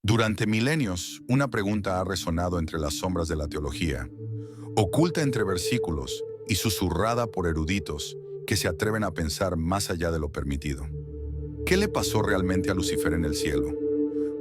Durante milenios, una pregunta ha resonado entre las sombras de la teología, oculta entre versículos y susurrada por eruditos que se atreven a pensar más allá de lo permitido. ¿Qué le pasó realmente a Lucifer en el cielo?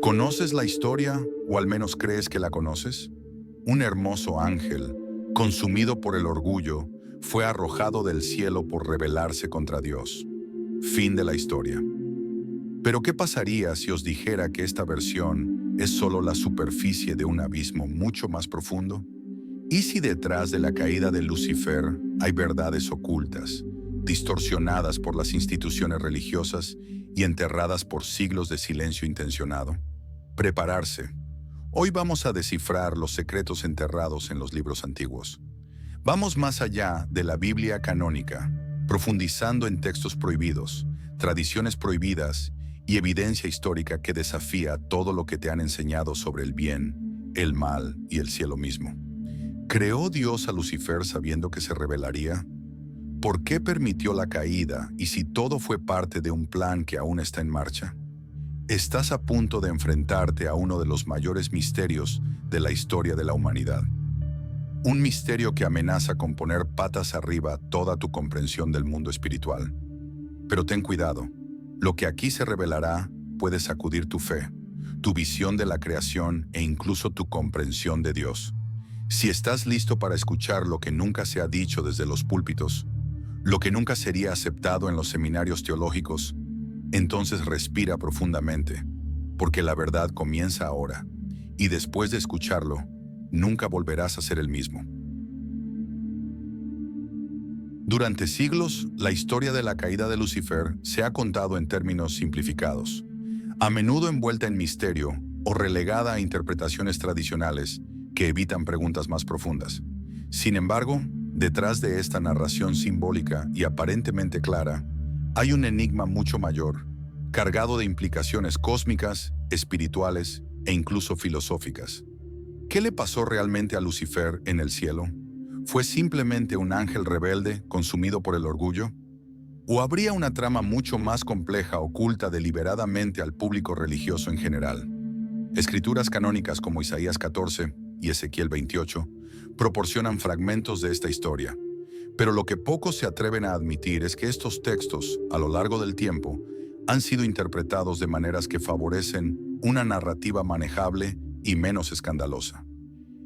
¿Conoces la historia o al menos crees que la conoces? Un hermoso ángel, consumido por el orgullo, fue arrojado del cielo por rebelarse contra Dios. Fin de la historia. Pero ¿qué pasaría si os dijera que esta versión es solo la superficie de un abismo mucho más profundo? ¿Y si detrás de la caída de Lucifer hay verdades ocultas, distorsionadas por las instituciones religiosas y enterradas por siglos de silencio intencionado? Prepararse. Hoy vamos a descifrar los secretos enterrados en los libros antiguos. Vamos más allá de la Biblia canónica, profundizando en textos prohibidos, tradiciones prohibidas y evidencia histórica que desafía todo lo que te han enseñado sobre el bien, el mal y el cielo mismo. ¿Creó Dios a Lucifer sabiendo que se rebelaría? ¿Por qué permitió la caída y si todo fue parte de un plan que aún está en marcha? Estás a punto de enfrentarte a uno de los mayores misterios de la historia de la humanidad. Un misterio que amenaza con poner patas arriba toda tu comprensión del mundo espiritual. Pero ten cuidado, lo que aquí se revelará puede sacudir tu fe, tu visión de la creación e incluso tu comprensión de Dios. Si estás listo para escuchar lo que nunca se ha dicho desde los púlpitos, lo que nunca sería aceptado en los seminarios teológicos, entonces respira profundamente, porque la verdad comienza ahora, y después de escucharlo, nunca volverás a ser el mismo. Durante siglos, la historia de la caída de Lucifer se ha contado en términos simplificados, a menudo envuelta en misterio o relegada a interpretaciones tradicionales que evitan preguntas más profundas. Sin embargo, detrás de esta narración simbólica y aparentemente clara, hay un enigma mucho mayor, cargado de implicaciones cósmicas, espirituales e incluso filosóficas. ¿Qué le pasó realmente a Lucifer en el cielo? ¿Fue simplemente un ángel rebelde consumido por el orgullo? ¿O habría una trama mucho más compleja oculta deliberadamente al público religioso en general? Escrituras canónicas como Isaías 14 y Ezequiel 28 proporcionan fragmentos de esta historia. Pero lo que pocos se atreven a admitir es que estos textos, a lo largo del tiempo, han sido interpretados de maneras que favorecen una narrativa manejable y menos escandalosa.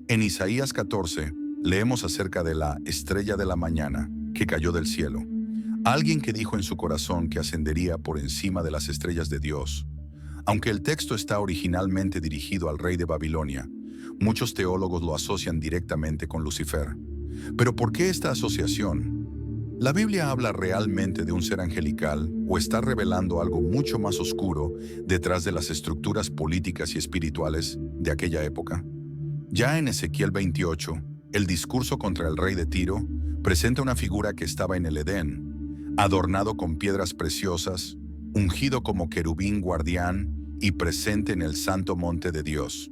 En Isaías 14, leemos acerca de la estrella de la mañana que cayó del cielo, alguien que dijo en su corazón que ascendería por encima de las estrellas de Dios. Aunque el texto está originalmente dirigido al rey de Babilonia, muchos teólogos lo asocian directamente con Lucifer. ¿Pero por qué esta asociación? ¿La Biblia habla realmente de un ser angelical o está revelando algo mucho más oscuro detrás de las estructuras políticas y espirituales de aquella época? Ya en Ezequiel 28, el discurso contra el rey de Tiro presenta una figura que estaba en el Edén, adornado con piedras preciosas, ungido como querubín guardián y presente en el santo monte de Dios.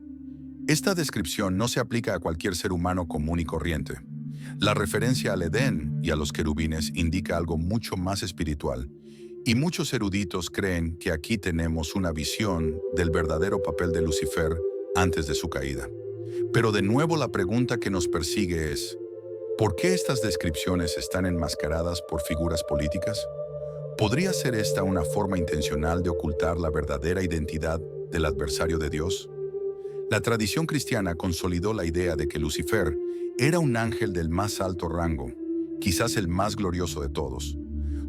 Esta descripción no se aplica a cualquier ser humano común y corriente. La referencia al Edén y a los querubines indica algo mucho más espiritual, y muchos eruditos creen que aquí tenemos una visión del verdadero papel de Lucifer antes de su caída. Pero de nuevo la pregunta que nos persigue es, ¿por qué estas descripciones están enmascaradas por figuras políticas? ¿Podría ser esta una forma intencional de ocultar la verdadera identidad del adversario de Dios? La tradición cristiana consolidó la idea de que Lucifer era un ángel del más alto rango, quizás el más glorioso de todos,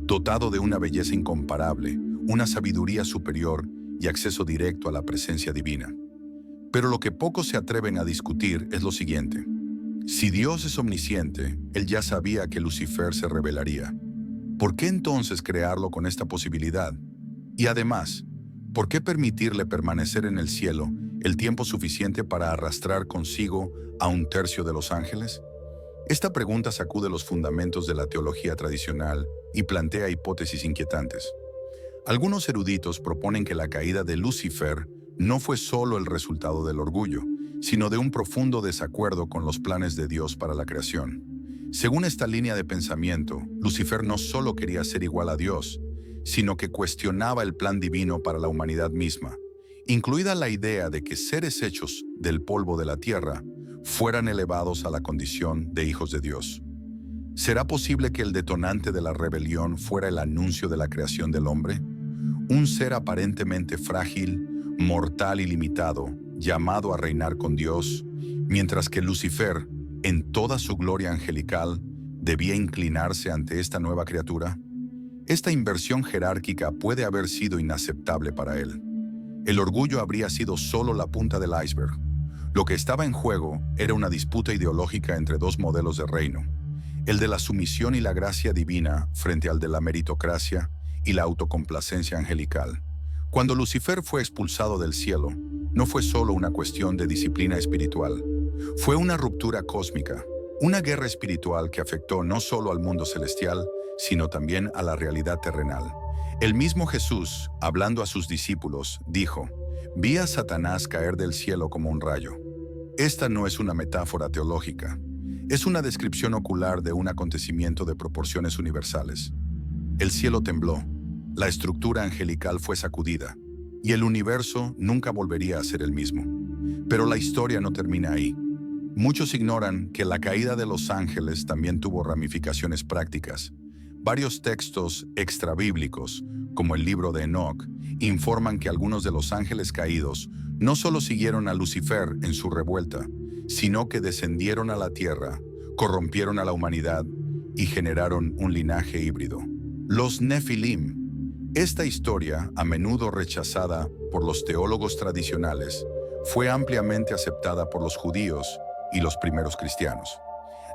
dotado de una belleza incomparable, una sabiduría superior y acceso directo a la presencia divina. Pero lo que pocos se atreven a discutir es lo siguiente. Si Dios es omnisciente, Él ya sabía que Lucifer se rebelaría. ¿Por qué entonces crearlo con esta posibilidad? Y además, ¿por qué permitirle permanecer en el cielo el tiempo suficiente para arrastrar consigo a un tercio de los ángeles? Esta pregunta sacude los fundamentos de la teología tradicional y plantea hipótesis inquietantes. Algunos eruditos proponen que la caída de Lucifer no fue solo el resultado del orgullo, sino de un profundo desacuerdo con los planes de Dios para la creación. Según esta línea de pensamiento, Lucifer no solo quería ser igual a Dios, sino que cuestionaba el plan divino para la humanidad misma, incluida la idea de que seres hechos del polvo de la tierra fueran elevados a la condición de hijos de Dios. ¿Será posible que el detonante de la rebelión fuera el anuncio de la creación del hombre? Un ser aparentemente frágil, mortal y limitado, llamado a reinar con Dios, mientras que Lucifer, en toda su gloria angelical, debía inclinarse ante esta nueva criatura. Esta inversión jerárquica puede haber sido inaceptable para él. El orgullo habría sido solo la punta del iceberg. Lo que estaba en juego era una disputa ideológica entre dos modelos de reino, el de la sumisión y la gracia divina frente al de la meritocracia y la autocomplacencia angelical. Cuando Lucifer fue expulsado del cielo, no fue solo una cuestión de disciplina espiritual, fue una ruptura cósmica, una guerra espiritual que afectó no solo al mundo celestial, sino también a la realidad terrenal. El mismo Jesús, hablando a sus discípulos, dijo: «Vi a Satanás caer del cielo como un rayo». Esta no es una metáfora teológica, es una descripción ocular de un acontecimiento de proporciones universales. El cielo tembló, la estructura angelical fue sacudida, y el universo nunca volvería a ser el mismo. Pero la historia no termina ahí. Muchos ignoran que la caída de los ángeles también tuvo ramificaciones prácticas. Varios textos extrabíblicos, como el libro de Enoc, informan que algunos de los ángeles caídos no solo siguieron a Lucifer en su revuelta, sino que descendieron a la tierra, corrompieron a la humanidad y generaron un linaje híbrido. Los Nefilim. Esta historia, a menudo rechazada por los teólogos tradicionales, fue ampliamente aceptada por los judíos y los primeros cristianos.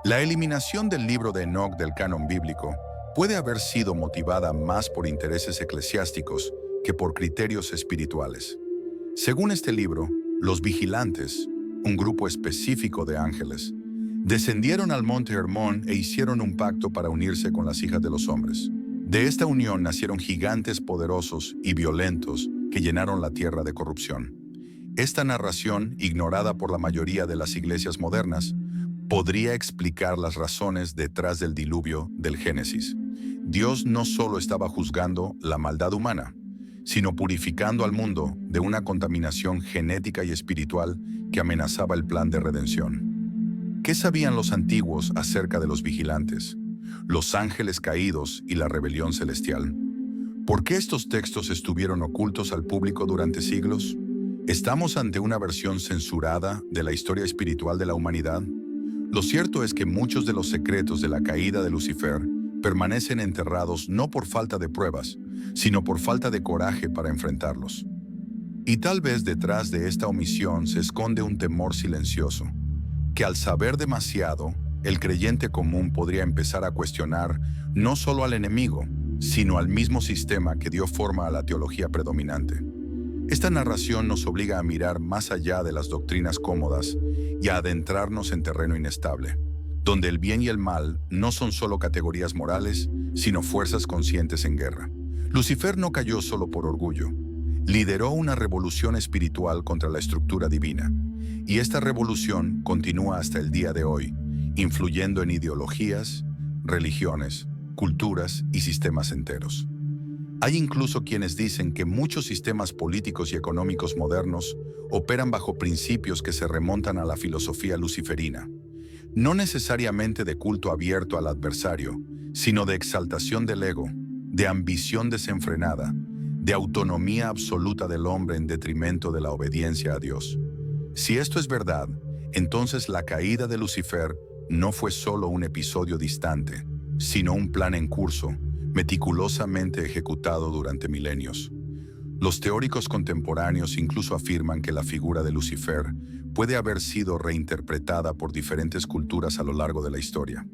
La eliminación del libro de Enoc del canon bíblico puede haber sido motivada más por intereses eclesiásticos que por criterios espirituales. Según este libro, los vigilantes, un grupo específico de ángeles, descendieron al monte Hermón e hicieron un pacto para unirse con las hijas de los hombres. De esta unión nacieron gigantes poderosos y violentos que llenaron la tierra de corrupción. Esta narración, ignorada por la mayoría de las iglesias modernas, podría explicar las razones detrás del diluvio del Génesis. Dios no solo estaba juzgando la maldad humana, sino purificando al mundo de una contaminación genética y espiritual que amenazaba el plan de redención. ¿Qué sabían los antiguos acerca de los vigilantes, los ángeles caídos y la rebelión celestial? ¿Por qué estos textos estuvieron ocultos al público durante siglos? ¿Estamos ante una versión censurada de la historia espiritual de la humanidad? Lo cierto es que muchos de los secretos de la caída de Lucifer permanecen enterrados no por falta de pruebas, sino por falta de coraje para enfrentarlos. Y tal vez detrás de esta omisión se esconde un temor silencioso, que al saber demasiado, el creyente común podría empezar a cuestionar no solo al enemigo, sino al mismo sistema que dio forma a la teología predominante. Esta narración nos obliga a mirar más allá de las doctrinas cómodas y a adentrarnos en terreno inestable, donde el bien y el mal no son solo categorías morales, sino fuerzas conscientes en guerra. Lucifer no cayó solo por orgullo. Lideró una revolución espiritual contra la estructura divina, y esta revolución continúa hasta el día de hoy, influyendo en ideologías, religiones, culturas y sistemas enteros. Hay incluso quienes dicen que muchos sistemas políticos y económicos modernos operan bajo principios que se remontan a la filosofía luciferina, no necesariamente de culto abierto al adversario, sino de exaltación del ego, de ambición desenfrenada, de autonomía absoluta del hombre en detrimento de la obediencia a Dios. Si esto es verdad, entonces la caída de Lucifer no fue solo un episodio distante, sino un plan en curso, meticulosamente ejecutado durante milenios. Los teóricos contemporáneos incluso afirman que la figura de Lucifer puede haber sido reinterpretada por diferentes culturas a lo largo de la historia.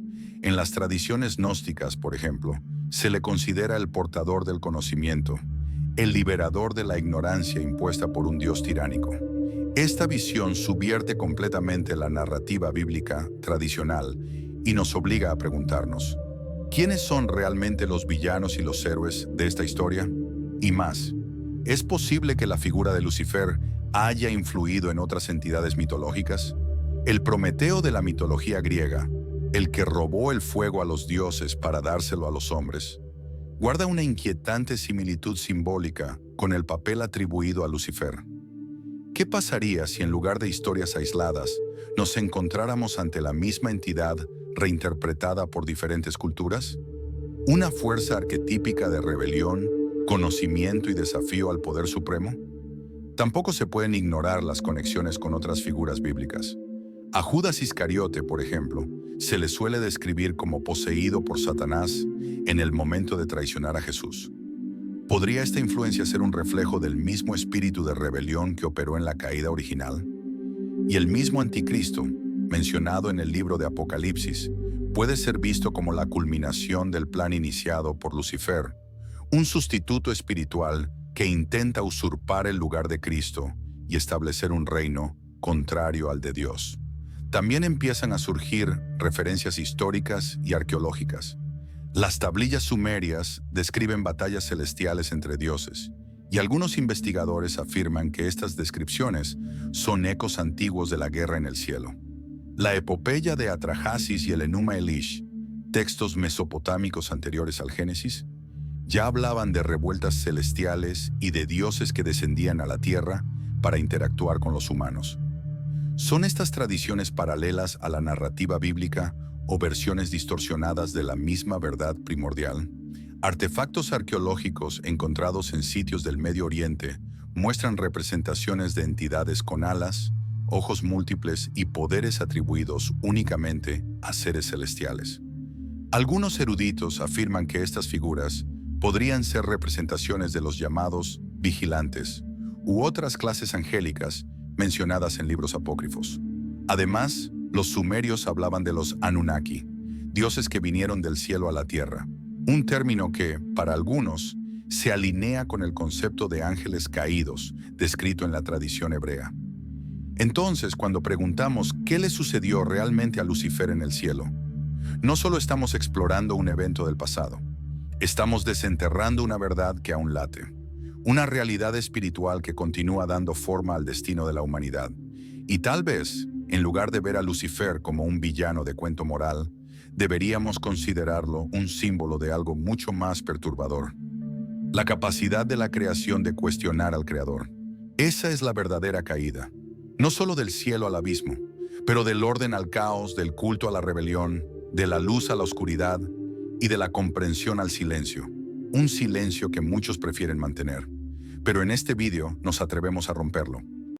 En las tradiciones gnósticas, por ejemplo, se le considera el portador del conocimiento, el liberador de la ignorancia impuesta por un dios tiránico. Esta visión subvierte completamente la narrativa bíblica tradicional y nos obliga a preguntarnos: ¿quiénes son realmente los villanos y los héroes de esta historia? Y más, ¿es posible que la figura de Lucifer haya influido en otras entidades mitológicas? El Prometeo de la mitología griega, el que robó el fuego a los dioses para dárselo a los hombres, guarda una inquietante similitud simbólica con el papel atribuido a Lucifer. ¿Qué pasaría si en lugar de historias aisladas nos encontráramos ante la misma entidad reinterpretada por diferentes culturas? ¿Una fuerza arquetípica de rebelión, conocimiento y desafío al poder supremo? Tampoco se pueden ignorar las conexiones con otras figuras bíblicas. A Judas Iscariote, por ejemplo, se le suele describir como poseído por Satanás en el momento de traicionar a Jesús. ¿Podría esta influencia ser un reflejo del mismo espíritu de rebelión que operó en la caída original? Y el mismo anticristo, mencionado en el libro de Apocalipsis, puede ser visto como la culminación del plan iniciado por Lucifer, un sustituto espiritual que intenta usurpar el lugar de Cristo y establecer un reino contrario al de Dios. También empiezan a surgir referencias históricas y arqueológicas. Las tablillas sumerias describen batallas celestiales entre dioses, y algunos investigadores afirman que estas descripciones son ecos antiguos de la guerra en el cielo. La epopeya de Atrahasis y el Enuma Elish, textos mesopotámicos anteriores al Génesis, ya hablaban de revueltas celestiales y de dioses que descendían a la tierra para interactuar con los humanos. ¿Son estas tradiciones paralelas a la narrativa bíblica o versiones distorsionadas de la misma verdad primordial? Artefactos arqueológicos encontrados en sitios del Medio Oriente muestran representaciones de entidades con alas, ojos múltiples y poderes atribuidos únicamente a seres celestiales. Algunos eruditos afirman que estas figuras podrían ser representaciones de los llamados vigilantes u otras clases angélicas mencionadas en libros apócrifos. Además, los sumerios hablaban de los Anunnaki, dioses que vinieron del cielo a la tierra, un término que, para algunos, se alinea con el concepto de ángeles caídos descrito en la tradición hebrea. Entonces, cuando preguntamos qué le sucedió realmente a Lucifer en el cielo, no solo estamos explorando un evento del pasado, estamos desenterrando una verdad que aún late, una realidad espiritual que continúa dando forma al destino de la humanidad. Y tal vez, en lugar de ver a Lucifer como un villano de cuento moral, deberíamos considerarlo un símbolo de algo mucho más perturbador: la capacidad de la creación de cuestionar al Creador. Esa es la verdadera caída, no solo del cielo al abismo, pero del orden al caos, del culto a la rebelión, de la luz a la oscuridad y de la comprensión al silencio, un silencio que muchos prefieren mantener. Pero en este vídeo nos atrevemos a romperlo.